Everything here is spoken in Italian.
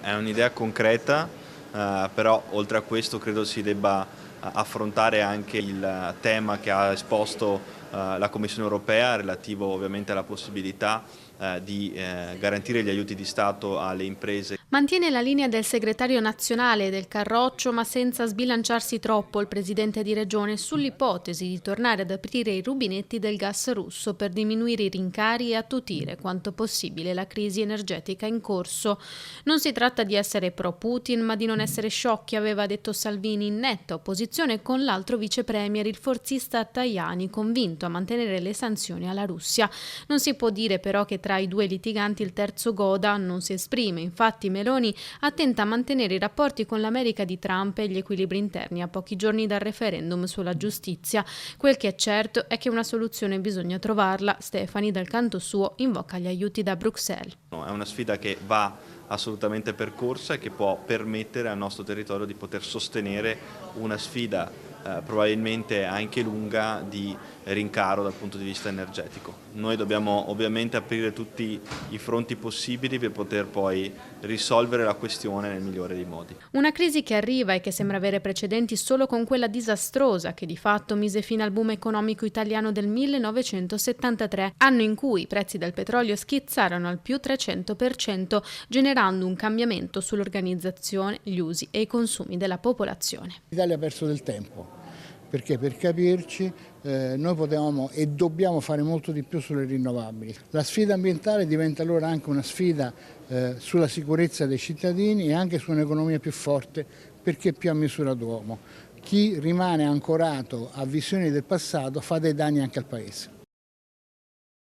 È un'idea concreta, però oltre a questo credo si debba affrontare anche il tema che ha esposto la Commissione europea relativo ovviamente alla possibilità di garantire gli aiuti di Stato alle imprese. Mantiene la linea del segretario nazionale del Carroccio, ma senza sbilanciarsi troppo il presidente di regione sull'ipotesi di tornare ad aprire i rubinetti del gas russo per diminuire i rincari e attutire quanto possibile la crisi energetica in corso. Non si tratta di essere pro Putin, ma di non essere sciocchi, aveva detto Salvini in netta opposizione con l'altro vice premier, il forzista Tajani, convinto a mantenere le sanzioni alla Russia. Non si può dire però che tra i due litiganti il terzo goda, non si esprime. Infatti Meloni attenta a mantenere i rapporti con l'America di Trump e gli equilibri interni a pochi giorni dal referendum sulla giustizia. Quel che è certo è che una soluzione bisogna trovarla. Stefani, dal canto suo, invoca gli aiuti da Bruxelles. È una sfida che va assolutamente percorsa e che può permettere al nostro territorio di poter sostenere una sfida probabilmente anche lunga di rincaro dal punto di vista energetico. Noi dobbiamo ovviamente aprire tutti i fronti possibili per poter poi risolvere la questione nel migliore dei modi. Una crisi che arriva e che sembra avere precedenti solo con quella disastrosa che di fatto mise fine al boom economico italiano del 1973, anno in cui i prezzi del petrolio schizzarono al più 300%, generando un cambiamento sull'organizzazione, gli usi e i consumi della popolazione. L'Italia ha perso del tempo, perché per capirci noi potevamo e dobbiamo fare molto di più sulle rinnovabili. La sfida ambientale diventa allora anche una sfida sulla sicurezza dei cittadini e anche su un'economia più forte, perché più a misura d'uomo. Chi rimane ancorato a visioni del passato fa dei danni anche al Paese.